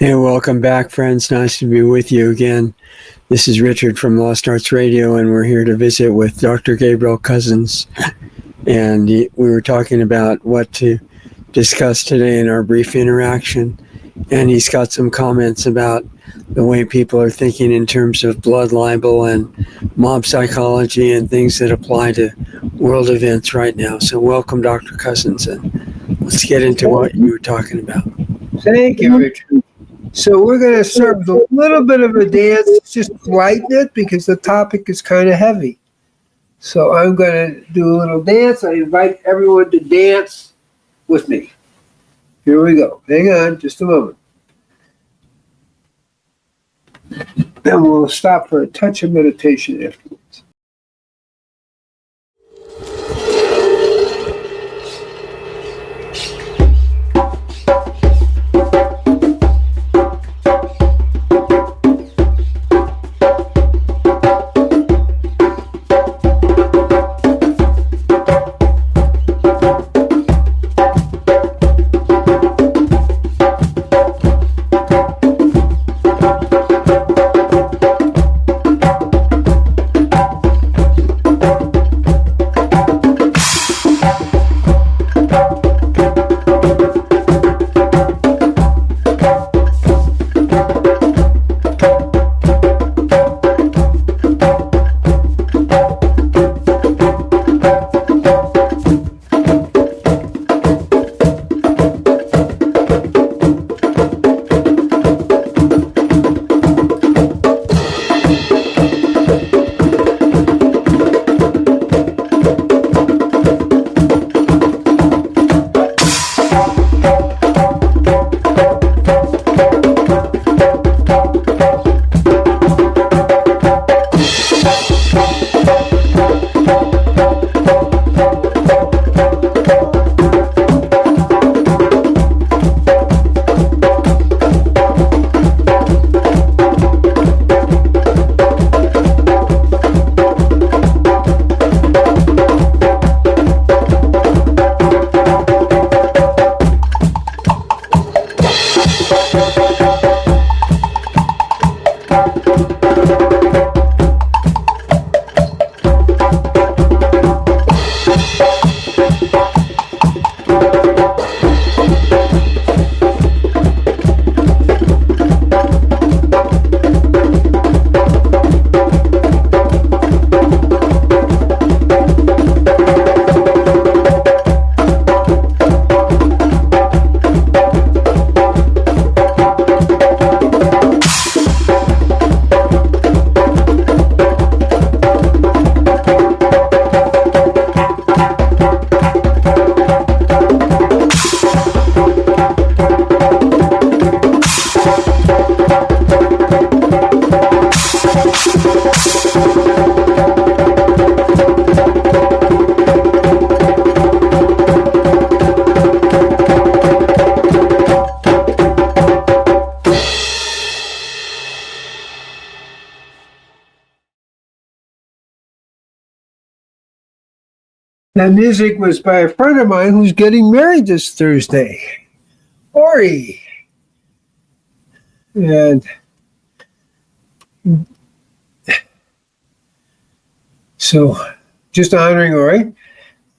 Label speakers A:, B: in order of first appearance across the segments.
A: Hey, welcome back, friends. Nice to be with you again. This is Richard from Lost Arts Radio, and we're here to visit with Dr. Gabriel Cousens. And we were talking about what to discuss today in our brief interaction. And he's got some comments about the way people are thinking in terms of blood libel and mob psychology and things that apply to world events right now. So welcome, Dr. Cousens, and let's get into what you were talking about.
B: Thank you, Richard. So we're going to start with a little bit of a dance, just lighten it because the topic is kind of heavy. So I'm going to do a little dance. I invite everyone to dance with me. Here we go. Hang on just a moment. Then we'll stop for a touch of meditation afterwards. That music was by a friend of mine who's getting married this Thursday, Ori. And so just honoring Ori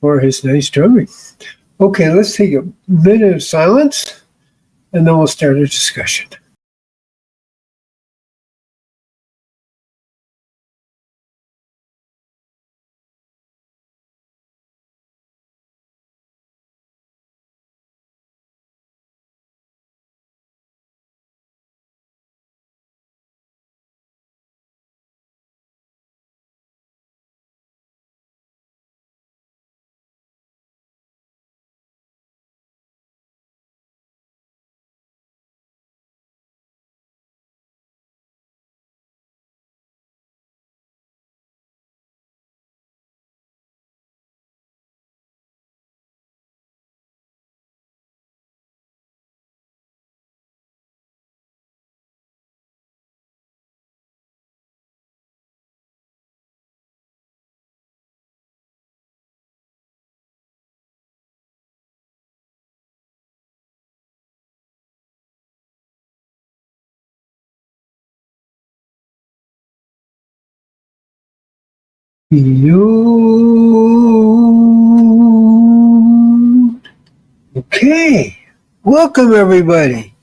B: for his nice drumming. Okay, let's take a minute of silence, and then we'll start our discussion. Okay, welcome everybody.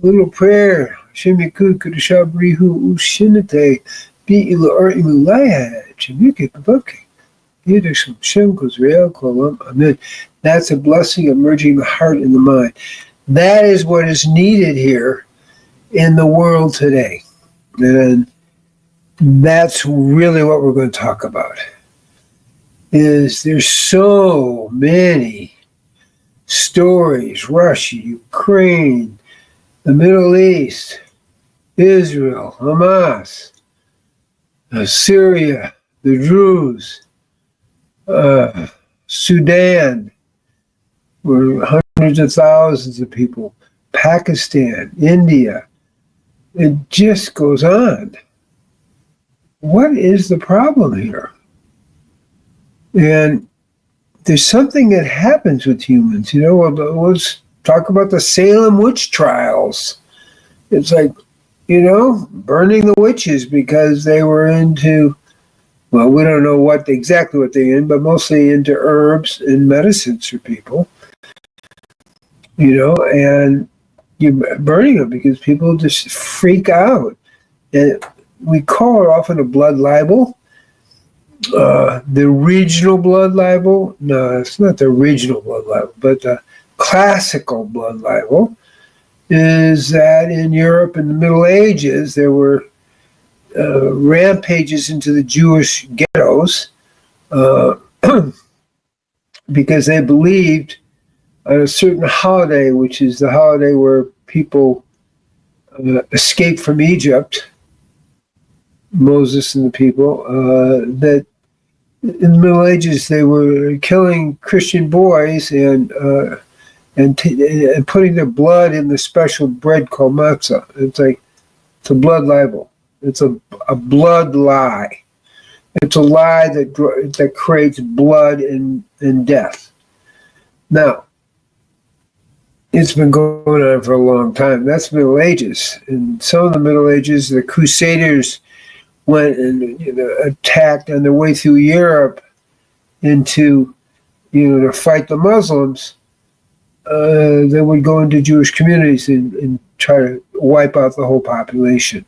B: Little prayer. Shemiku Kudashabrihu Ushinate Be Ila Imulaya Chimiki Pavoke. Yiddish Shem Kuzreal Kolam Amen. That's a blessing of merging the heart and the mind. That is what is needed here in the world today. And that's really what we're going to talk about. Is there's so many stories, Russia, Ukraine, the Middle East, Israel, Hamas, Syria, the Druze, Sudan, where hundreds of thousands of people, Pakistan, India. It just goes on. What is the problem here? And there's something that happens with humans. Let's talk about the Salem witch trials. It's like, burning the witches because they were into, well, we don't know exactly what they're in, but mostly into herbs and medicines for people. And you're burning them because people just freak out. And we call it often a blood libel. The regional blood libel, no, it's not the regional blood libel, but the classical blood libel is that in Europe in the Middle Ages, there were rampages into the Jewish ghettos because they believed on a certain holiday, which is the holiday where people escaped from Egypt, Moses and the people, that in the Middle Ages they were killing Christian boys and putting their blood in the special bread called matzah. It's a blood libel. It's a blood lie. It's a lie that creates blood and death. Now, it's been going on for a long time. That's Middle Ages. In some of the Middle Ages, the Crusaders went and attacked on their way through Europe to fight the Muslims. They would go into Jewish communities and try to wipe out the whole population.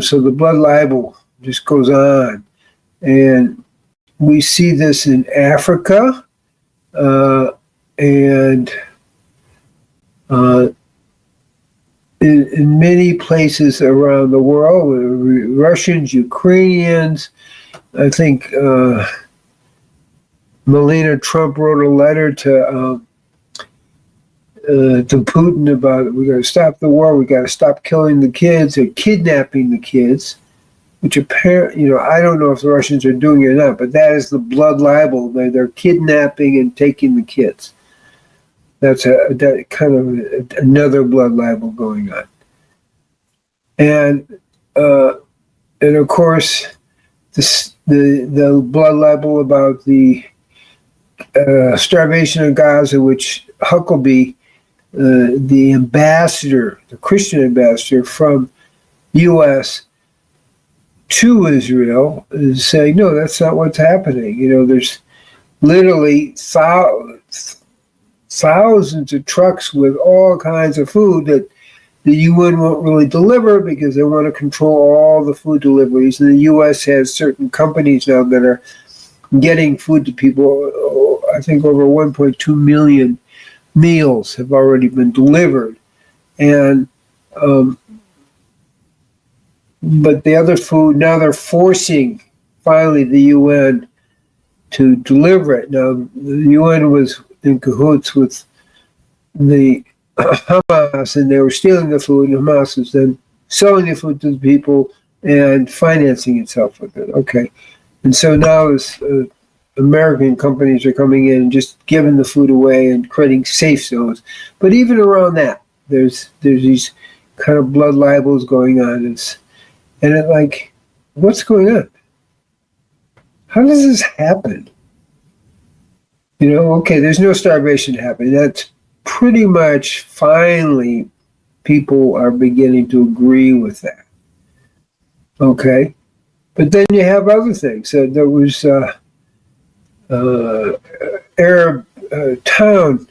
B: So the blood libel just goes on. And we see this in Africa and in many places around the world, Russians, Ukrainians. I think Melania Trump wrote a letter to Putin about we got to stop the war, we got to stop killing the kids, or kidnapping the kids, which apparently, I don't know if the Russians are doing it or not, but that is the blood libel. They're kidnapping and taking the kids. That's that kind of another blood libel going on. And of course, the blood libel about the starvation of Gaza, which Huckabee, the ambassador, the Christian ambassador from U.S. to Israel, is saying, no, that's not what's happening. There's literally thousands of trucks with all kinds of food that the UN won't really deliver because they want to control all the food deliveries. And the U.S. has certain companies now that are getting food to people. I think over 1.2 million meals have already been delivered. And but the other food, now they're forcing finally the UN to deliver it. Now, the UN was in cahoots with the Hamas, and they were stealing the food, and Hamas was then selling the food to the people and financing itself with it. Okay. And so now American companies are coming in and just giving the food away and creating safe zones. But even around that, there's these kind of blood libels going on. What's going on? How does this happen? Okay, there's no starvation happening. That's pretty much finally people are beginning to agree with that. Okay. But then you have other things. There was Arab town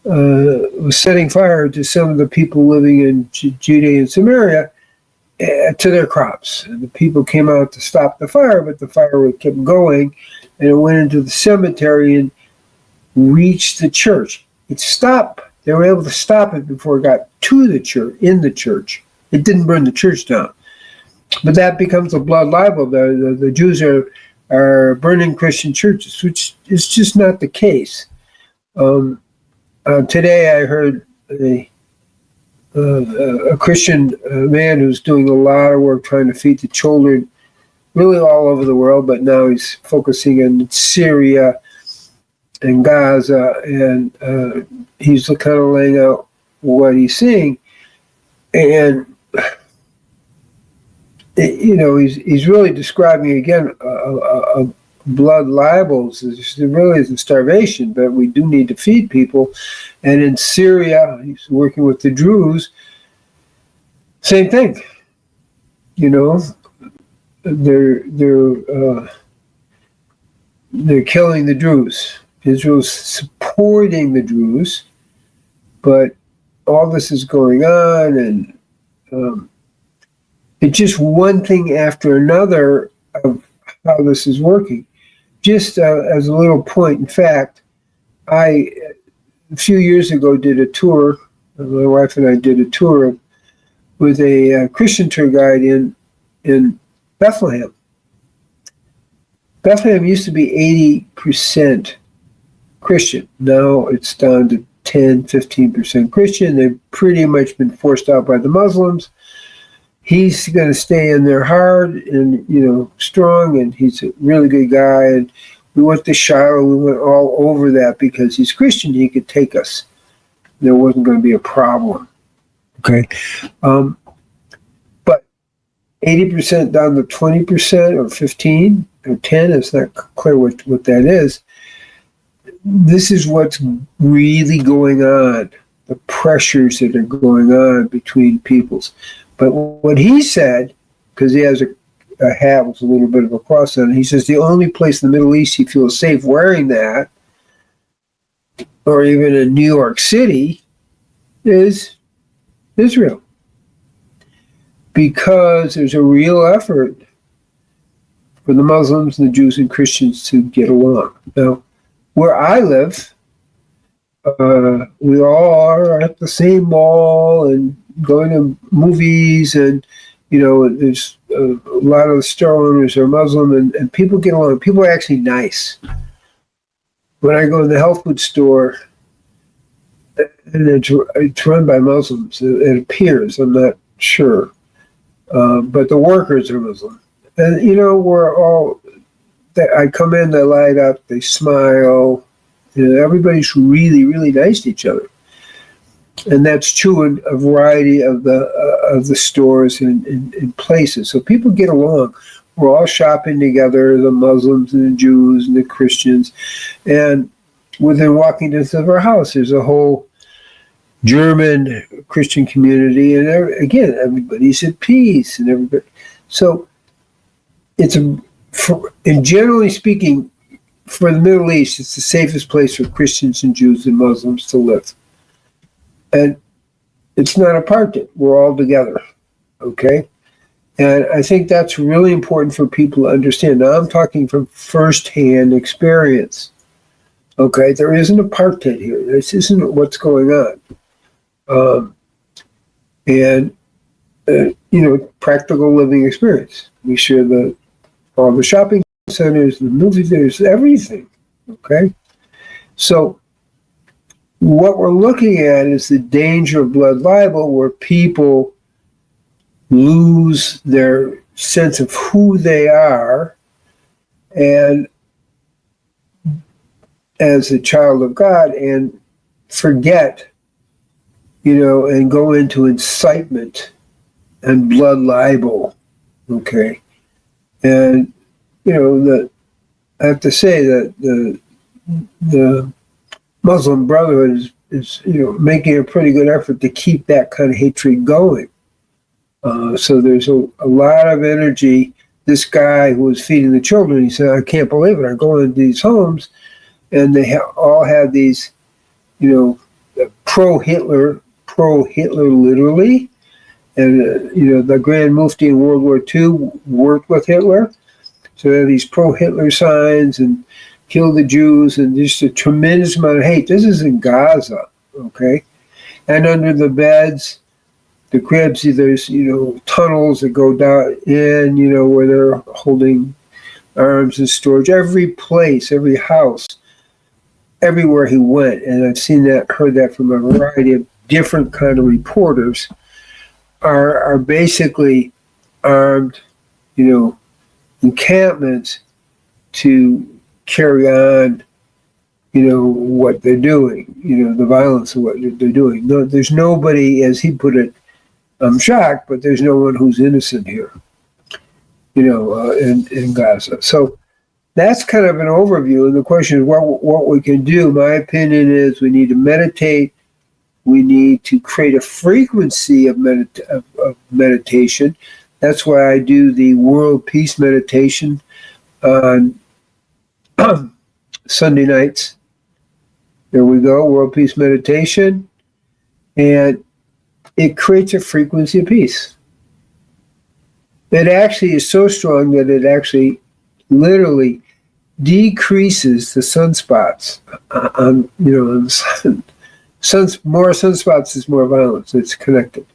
B: was setting fire to some of the people living in Judea and Samaria to their crops. And the people came out to stop the fire, but the fire kept going, and it went into the cemetery and reached the church. It stopped. They were able to stop it before it got to the church, in the church. It didn't burn the church down. But that becomes a blood libel. The Jews are burning Christian churches, which is just not the case. Today I heard a Christian man who's doing a lot of work trying to feed the children really all over the world, but now he's focusing in Syria and Gaza, and he's kind of laying out what he's seeing. And he's really describing again blood libels. There really isn't starvation, but we do need to feed people. And in Syria, he's working with the Druze. Same thing. They're killing the Druze. Israel's supporting the Druze, but all this is going on, and it's just one thing after another of how this is working. Just as a little point, in fact, I, a few years ago, did a tour. My wife and I did a tour with a Christian tour guide in Bethlehem. Bethlehem used to be 80% Christian. Now it's down to 10, 15% Christian. They've pretty much been forced out by the Muslims. He's going to stay in there hard and, strong, and he's a really good guy. And we went to Shiloh. We went all over that because he's Christian. He could take us. There wasn't going to be a problem. Okay. But 80% down to 20% or 15 or 10, it's not clear what that is. This is what's really going on, the pressures that are going on between peoples. But what he said, because he has a hat with a little bit of a cross on it, he says the only place in the Middle East he feels safe wearing that, or even in New York City, is Israel. Because there's a real effort for the Muslims and the Jews and Christians to get along. Now, where I live, we all are at the same mall and going to movies, and there's a lot of the store owners are Muslim, and people get along. People are actually nice. When I go to the health food store, and it's run by Muslims, it appears, I'm not sure, but the workers are Muslim. And we're all, I come in, they light up, they smile. Everybody's really, really nice to each other. And that's true in a variety of the stores and places. So people get along. We're all shopping together, the Muslims and the Jews and the Christians. And within walking distance of our house, there's a whole German Christian community. And again, everybody's at peace and everybody. So and generally speaking, for the Middle East, it's the safest place for Christians and Jews and Muslims to live. And it's not apartheid. We're all together, okay? And I think that's really important for people to understand. Now, I'm talking from firsthand experience, okay? There isn't apartheid here. This isn't what's going on. Practical living experience. We share all the shopping centers, the movie theaters, everything, okay? So what we're looking at is the danger of blood libel, where people lose their sense of who they are and as a child of God, and forget, and go into incitement and blood libel, okay? And, I have to say that the Muslim Brotherhood is making a pretty good effort to keep that kind of hatred going. So there's a lot of energy this guy who was feeding the children, he said, I can't believe it. I go into these homes, and they all have these, pro-Hitler literally. And, the Grand Mufti in World War II worked with Hitler. So there are these pro-Hitler signs and kill the Jews and just a tremendous amount of hate. This is in Gaza, okay? And under the beds, the cribs, there's, tunnels that go down in, where they're holding arms and storage. Every place, every house, everywhere he went. And I've seen that, heard that from a variety of different kind of reporters, are basically armed, encampments to carry on, what they're doing, the violence of what they're doing. No, there's nobody, as he put it, I'm shocked, but there's no one who's innocent here, in Gaza. So that's kind of an overview. And the question is what we can do. My opinion is we need to meditate. We need to create a frequency of meditation. That's why I do the World Peace Meditation on Sunday nights. There we go, World Peace Meditation. And it creates a frequency of peace. It actually is so strong that it actually literally decreases the sunspots on the sun. More sunspots is more violence. It's connected.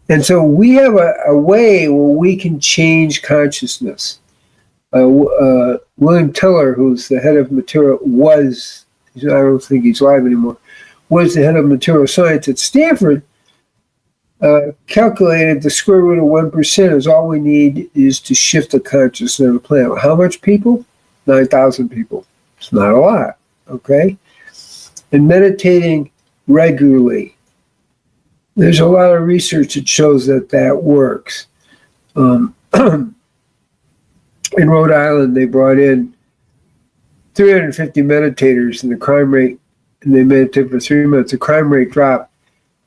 B: And so we have a way where we can change consciousness. William Tiller, who's the head of material, I don't think he's alive anymore, was the head of material science at Stanford, calculated the square root of 1% is all we need is to shift the consciousness of the planet. How much people? 9,000 people. It's not a lot, okay? And meditating regularly. There's a lot of research that shows that works. In Rhode Island, they brought in 350 meditators, and the crime rate, and they meditated for 3 months, the crime rate dropped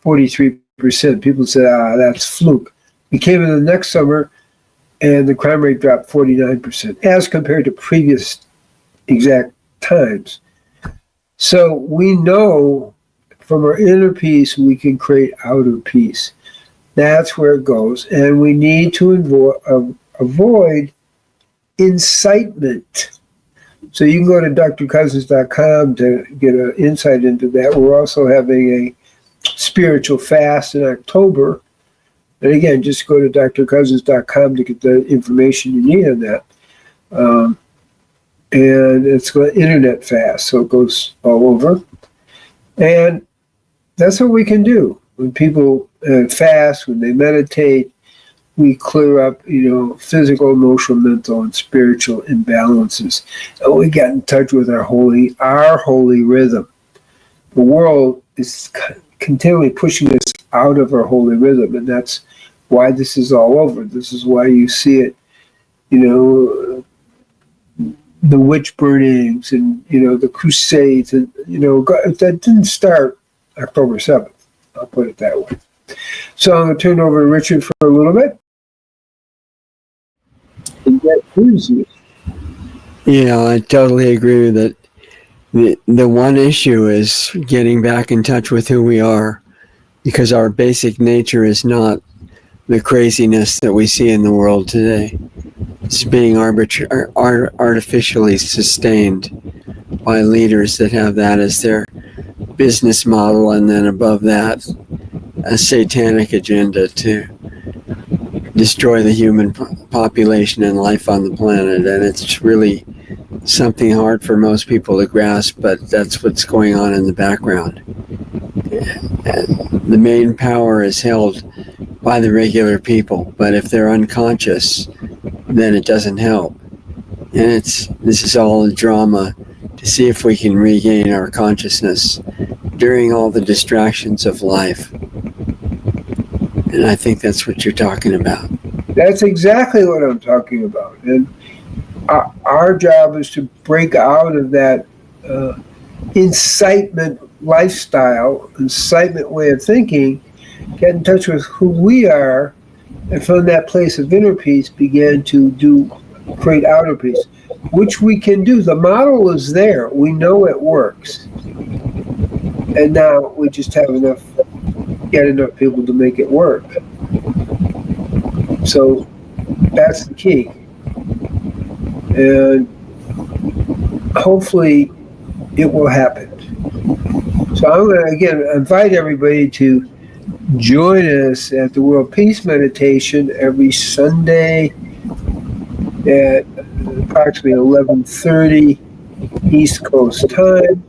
B: 43%. People said, that's fluke. We came in the next summer, and the crime rate dropped 49%, as compared to previous exact times. So we know from our inner peace, we can create outer peace. That's where it goes. And we need to avoid incitement. So you can go to drcousens.com to get an insight into that. We're also having a spiritual fast in October. And again, just go to drcousens.com to get the information you need on that. And it's an internet fast, so it goes all over. And that's what we can do. When people fast, when they meditate, we clear up, physical, emotional, mental, and spiritual imbalances. And we get in touch with our holy rhythm. The world is continually pushing us out of our holy rhythm, and that's why this is all over. This is why you see it, the witch burnings and, the crusades. And, that didn't start October 7th. I'll put it that way. So I'm going to turn over to Richard for a little bit. And that proves you.
A: Yeah, I totally agree with it. The one issue is getting back in touch with who we are, because our basic nature is not the craziness that we see in the world today. It's being artificially sustained by leaders that have that as their business model, and then above that, a satanic agenda to destroy the human population and life on the planet. And it's really something hard for most people to grasp, but that's what's going on in the background. And the main power is held by the regular people, but if they're unconscious, then it doesn't help. And this is all a drama to see if we can regain our consciousness during all the distractions of life. And I think that's what you're talking about.
B: That's exactly what I'm talking about. And our job is to break out of that incitement lifestyle, incitement way of thinking, get in touch with who we are, and from that place of inner peace began to create outer peace, which we can do. The model is there. We know it works. And now we just have get enough people to make it work. So that's the key. And hopefully it will happen. So I'm going to, again, invite everybody to join us at the World Peace Meditation every Sunday at approximately 11:30 East Coast time.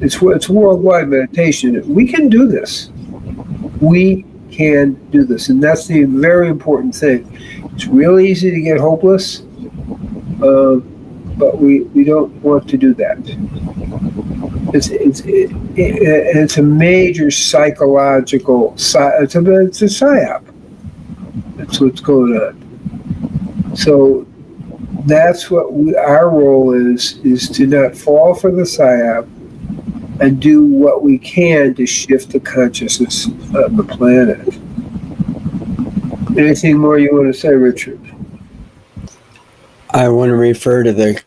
B: It's worldwide meditation. We can do this. We can do this. And that's the very important thing. It's really easy to get hopeless, but we don't want to do that. It's a major psychological, it's a psyop. That's what's going on. So that's what our role is to not fall for the psyop and do what we can to shift the consciousness of the planet. Anything more you want to say, Richard?
A: I want to refer to the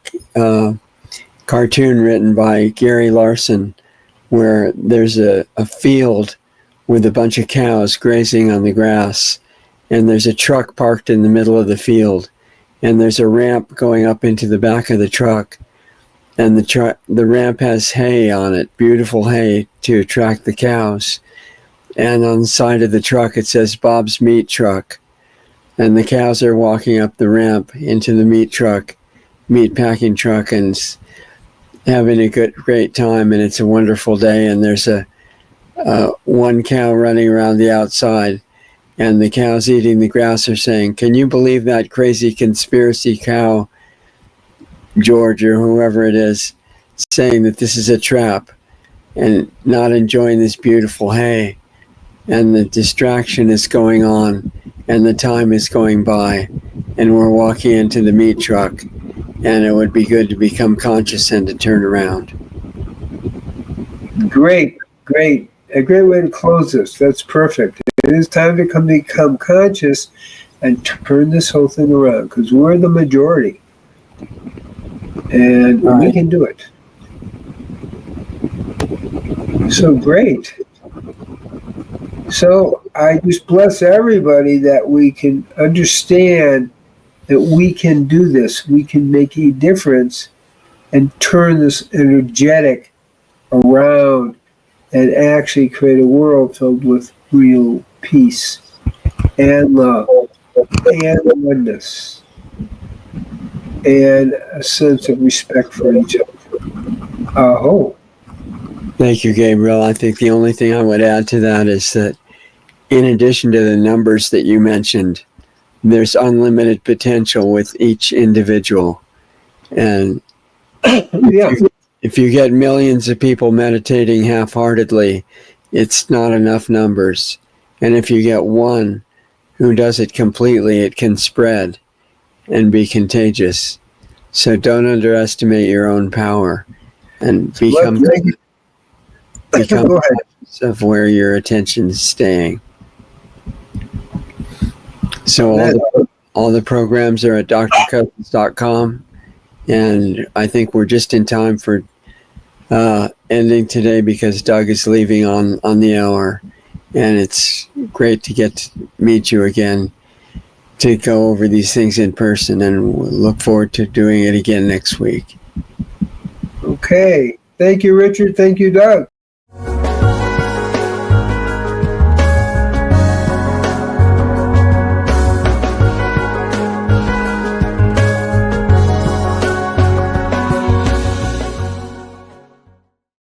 A: cartoon written by Gary Larson, where there's a field with a bunch of cows grazing on the grass, and there's a truck parked in the middle of the field, and there's a ramp going up into the back of the truck, and the ramp has hay on it, beautiful hay to attract the cows, and on the side of the truck it says Bob's Meat Truck, and the cows are walking up the ramp into the meat packing truck, and having a great time, and it's a wonderful day, and there's a one cow running around the outside, and the cows eating the grass are saying, "Can you believe that crazy conspiracy cow, George," or whoever it is, saying that this is a trap and not enjoying this beautiful hay, and the distraction is going on, and the time is going by, and we're walking into the meat truck, and it would be good to become conscious and to turn around.
B: Great. A great way to close this. That's perfect. It is time to become conscious and turn this whole thing around, because we're the majority. And we can do it. So great. So I just bless everybody that we can understand that we can do this. We can make a difference and turn this energetic around and actually create a world filled with real peace and love and oneness and a sense of respect for each other.
A: Thank you, Gabriel. I think the only thing I would add to that is that in addition to the numbers that you mentioned, there's unlimited potential with each individual. And if you get millions of people meditating half-heartedly, it's not enough numbers. And if you get one who does it completely, it can spread and be contagious. So don't underestimate your own power and become conscious of where your attention is staying. So all the programs are at drcousens.com, and I think we're just in time for ending today because Doug is leaving on the hour, and it's great to get to meet you again to go over these things in person, and we'll look forward to doing it again next week.
B: Okay. Thank you, Richard. Thank you, Doug.